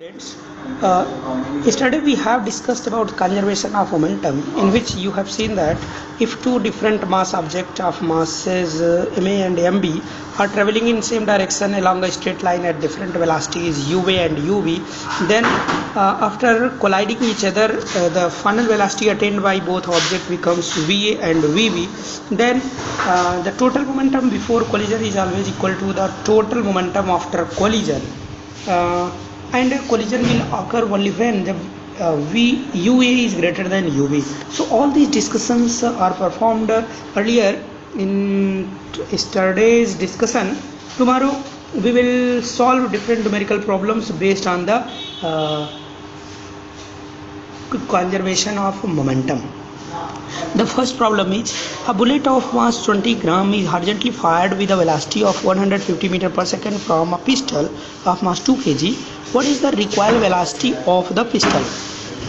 Students, yesterday we have discussed about conservation of momentum, in which you have seen that if two different mass objects of masses ma and mb are traveling in same direction along a straight line at different velocities uv and uv, then after colliding each other, the final velocity attained by both objects becomes va and vv. Then the total momentum before collision is always equal to the total momentum after collision. And collision will occur only when the UA is greater than UV. So all these discussions are performed earlier in yesterday's discussion. Tomorrow we will solve different numerical problems based on the conservation of momentum. The first problem is a bullet of mass 20 gram is horizontally fired with a velocity of 150 meter per second from a pistol of mass 2 kg. What is the recoil velocity of the pistol?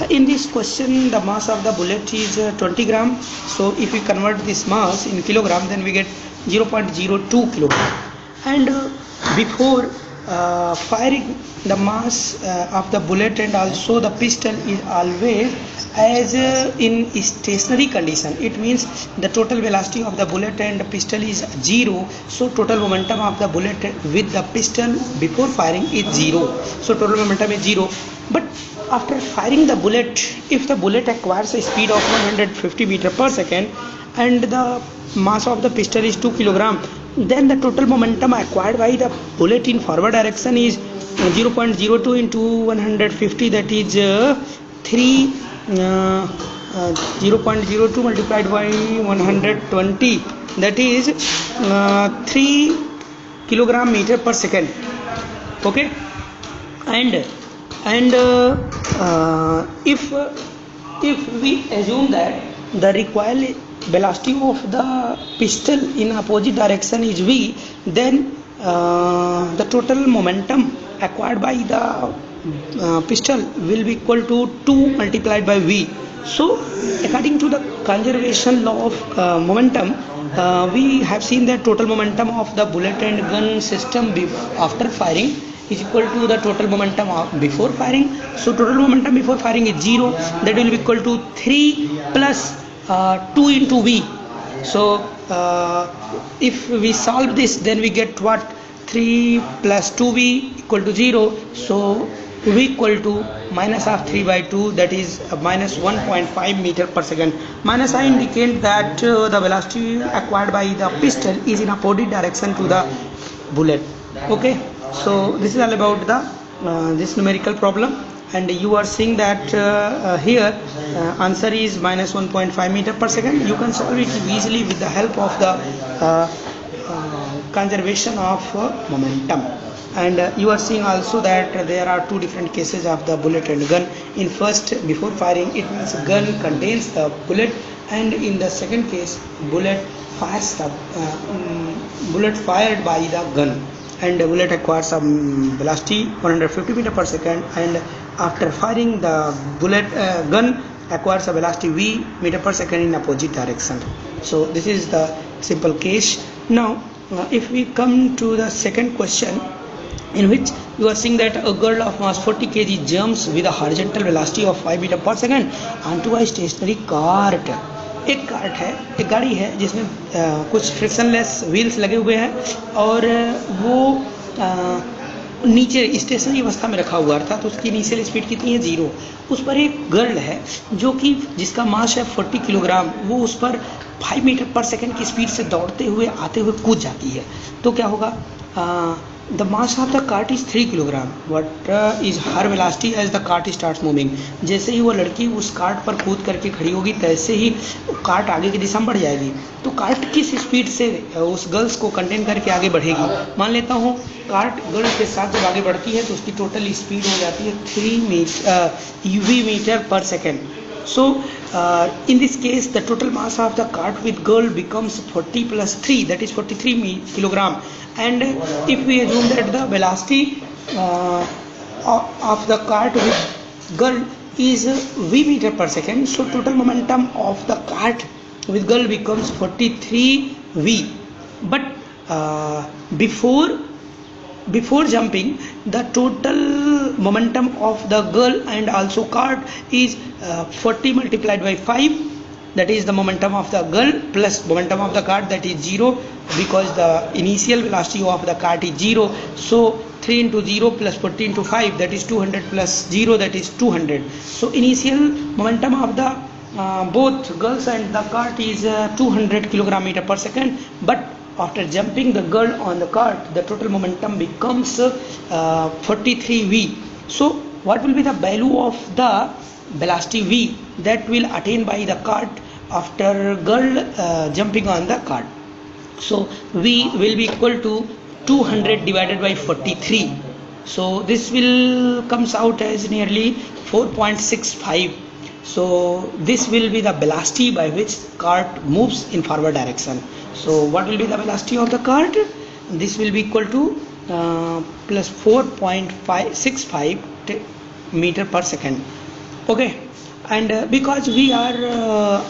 In this question, the mass of the bullet is 20 gram. So if we convert this mass in kilogram, then we get 0.02 kilogram. And before firing, the mass of the bullet and also the pistol is always as in stationary condition. It means the total velocity of the bullet and the pistol is 0. So total momentum of the bullet with the pistol before firing is 0. So total momentum is 0. But after firing the bullet, if the bullet acquires a speed of 150 meter per second and the mass of the pistol is 2 kilogram, then the total momentum acquired by the bullet in forward direction is 0.02 into 150, that is 0.02 multiplied by 120, that is 3 kilogram meter per second. Okay, and if we assume that the recoil velocity of the pistol in opposite direction is v, then the total momentum acquired by the pistol will be equal to 2 multiplied by v. So according to the conservation law of momentum, we have seen that total momentum of the bullet and gun system after firing is equal to the total momentum of before firing. So total momentum before firing is 0, that will be equal to 3 plus 2 into v. So if we solve this, then we get what? 3 plus 2v equal to 0. So v equal to minus of 3 by 2, that is minus 1.5 meter per second. Minus I indicate that the velocity acquired by the pistol is in opposite direction to the bullet. Okay, so this is all about the this numerical problem. And you are seeing that here answer is minus 1.5 meter per second. You can solve it easily with the help of the conservation of momentum. And you are seeing also that there are two different cases of the bullet and gun. In first, before firing, it means gun contains the bullet, and in the second case, bullet fires the bullet fired by the gun, and the bullet acquires some velocity 150 meter per second, and after firing the bullet gun acquires a velocity v meter per second in opposite direction. So this is the simple case. Now if we come to the second question, in which you are seeing that a girl of mass 40 kg jumps with a horizontal velocity of 5 meter per second onto a stationary cart. एक cart है, एक गाड़ी है जिसमें कुछ frictionless wheels लगे हुए हैं और वो नीचे स्टेशनरी अवस्था में रखा हुआ था। तो उसकी इनिशियल स्पीड कितनी है? 0। उस पर एक गर्ल है जो कि जिसका मास है 40 किलोग्राम, वो उस पर 5 मीटर पर सेकंड की स्पीड से दौड़ते हुए आते हुए कूद जाती है। तो क्या होगा? The mass of the cart is 3 kilogram. What is her velocity as the cart starts moving? जैसे ही वो लड़की उस कार्ट पर कूद करके खड़ी होगी, तैसे ही कार्ट आगे की दिशा में बढ़ जाएगी। तो कार्ट किस स्पीड से उस गर्ल्स को कंटेन करके आगे बढ़ेगी? मान लेता हूँ कार्ट गर्ल्स के साथ जब आगे बढ़ती है तो उसकी टोटल स्पीड हो जाती है 3 metre per second. So in this case, the total mass of the cart with girl becomes 40 plus 3, that is 43 kilogram. And if we assume that the velocity of the cart with girl is v meter per second, so total momentum of the cart with girl becomes 43 v. But before jumping, the total momentum of the girl and also cart is 40 multiplied by 5, that is the momentum of the girl plus momentum of the cart, that is 0, because the initial velocity of the cart is 0. So 3 into 0 plus 40 into 5, that is 200, plus 0, that is 200. So initial momentum of the both girls and the cart is 200 kilogram per second, but after jumping the girl on the cart, the total momentum becomes 43 V. So what will be the value of the velocity V that will attain by the cart after girl jumping on the cart? So V will be equal to 200 divided by 43. So this will comes out as nearly 4.65. So this will be the velocity by which cart moves in forward direction. So what will be the velocity of the cart? This will be equal to plus 4.65 meter per second. Okay, and because we are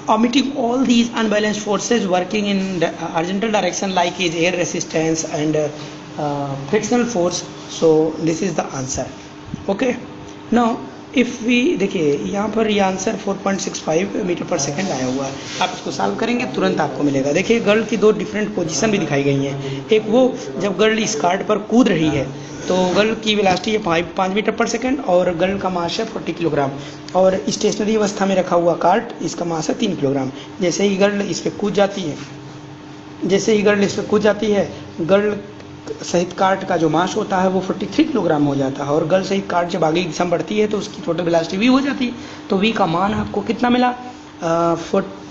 omitting all these unbalanced forces working in the horizontal direction, like is air resistance and frictional force, so this is the answer. Okay, now if we देखिए यहाँ पर ये answer 4.65 metre पर second आया हुआ है, आप इसको सॉल्व करेंगे तुरंत आपको मिलेगा। देखिए गर्ल की दो डिफरेंट पोजीशन भी दिखाई गई हैं, एक वो जब गर्ल इस कार्ट पर कूद रही है तो गर्ल की वेलोसिटी है 5 मीटर पर सेकंड और गर्ल का मास है 40 किलोग्राम, और स्टेशनरी अवस्था में रखा हुआ कार्ट इसका मास है 3 किलोग्राम। जैसे ही गर्ल इस पर कूद जाती है, गर्ल सहित कार्ट का जो मास होता है वो 43 किलोग्राम हो जाता है, और गर्ल सहित कार्ट जब आगे की दिशा बढ़ती है तो उसकी टोटल वेलोसिटी वी हो जाती है। तो वी का मान आपको कितना मिला?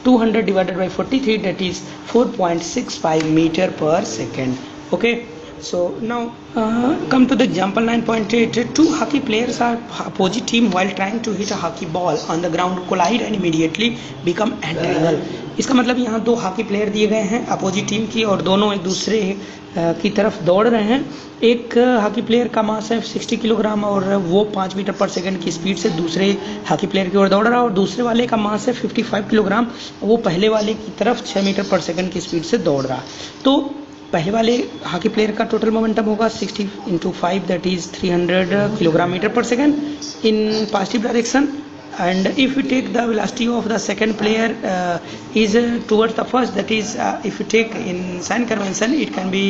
200 divided by 43, that is 4.65 metre per second. Okay, so now come to the example 9.8. Two hockey players are opposite team while trying to hit a hockey ball on the ground collide and immediately become entangled. इसका मतलब यहाँ दो hockey player दिए गए हैं opposite team की और दोनों एक दूसरे की तरफ दौड़ रहे हैं। एक हॉकी प्लेयर का मास है 60 किलोग्राम और वो 5 मीटर पर सेकंड की स्पीड से दूसरे हॉकी प्लेयर की ओर दौड़ रहा है, और दूसरे वाले का मास है 55 किलोग्राम, वो पहले वाले की तरफ 6 मीटर पर सेकंड की स्पीड से दौड़ रहा है। तो पहले वाले हॉकी प्लेयर का टोटल मोमेंटम होगा 60 into 5, that is 300 kilogram metre पर second in positive direction, and if we take the velocity of the second player is towards the first, that is if you take in sign convention it can be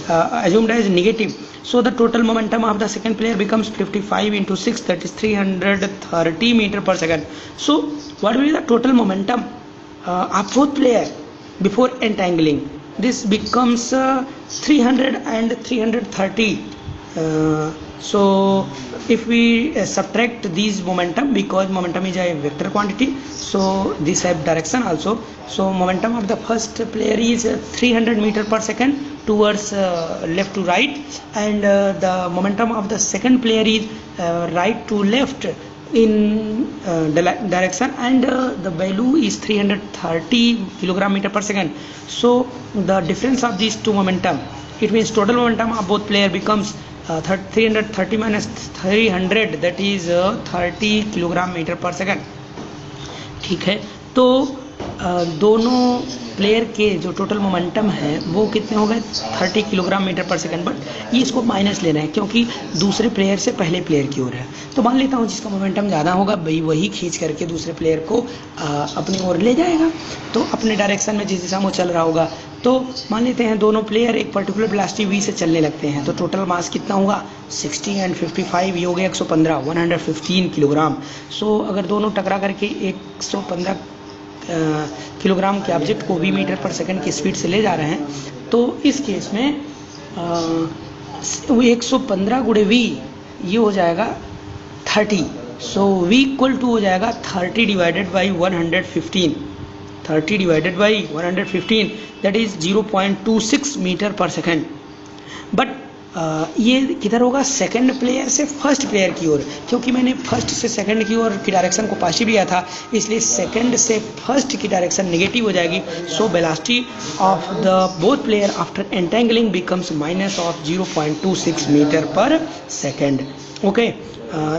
assumed as negative. So the total momentum of the second player becomes 55 into 6, that is 330 meter per second. So what will be the total momentum of both player before entangling? This becomes 300 and 330. So if we subtract these momentum, because momentum is a vector quantity, so this have direction also. So momentum of the first player is 300 meter per second towards left to right, and the momentum of the second player is right to left in direction, and the value is 330 kilogram meter per second. So the difference of these two momentum, it means total momentum of both player becomes 330 minus 300, that is 30 kilogram metre पर second. ठीक है, तो दोनों player के जो total momentum है वो कितने हो गए? 30 किलोग्राम मीटर पर सेकंड, बट ये इसको माइनस लेना है क्योंकि दूसरे प्लेयर से पहले प्लेयर की ओर है। तो मान लेता हूँ जिसका मोमेंटम ज़्यादा होगा भाई वही खींच करके दूसरे प्लेयर को अपनी ओर ले जाएगा, तो अपने डायरेक्शन में जिस दिशा में चल रहा होगा। तो मान लेते हैं दोनों प्लेयर एक पर्टिकुलर वेलोसिटी v से चलने लगते हैं, तो टोटल मास कितना होगा? 60 एंड 55, ये हो गया 115, 115 किलोग्राम। सो अगर दोनों टकरा करके 115 किलोग्राम के ऑब्जेक्ट को v मीटर पर सेकंड की स्पीड से ले जा रहे हैं, तो इस केस में 115 गुणे v ये हो जाएगा 30। सो v इक्वल टू हो जाएगा 30 divided by 115, 30 divided by 115, that is 0.26 metre पर सेकंड। बट ये किधर होगा? सेकंड प्लेयर से फर्स्ट प्लेयर की ओर, क्योंकि मैंने फर्स्ट से सेकंड की ओर की डायरेक्शन को पॉजिटिव लिया था, इसलिए सेकंड से फर्स्ट की डायरेक्शन नेगेटिव हो जाएगी। So velocity of the both player after entangling becomes minus of 0.26 metre पर second. Okay,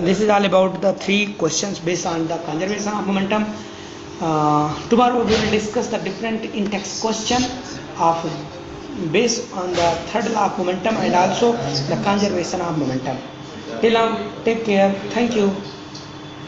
this is all about the 3 questions based on the conservation of momentum. Tomorrow we will discuss the different in-text question of based on the third law of momentum and also the conservation of momentum. till now, take care. Thank you.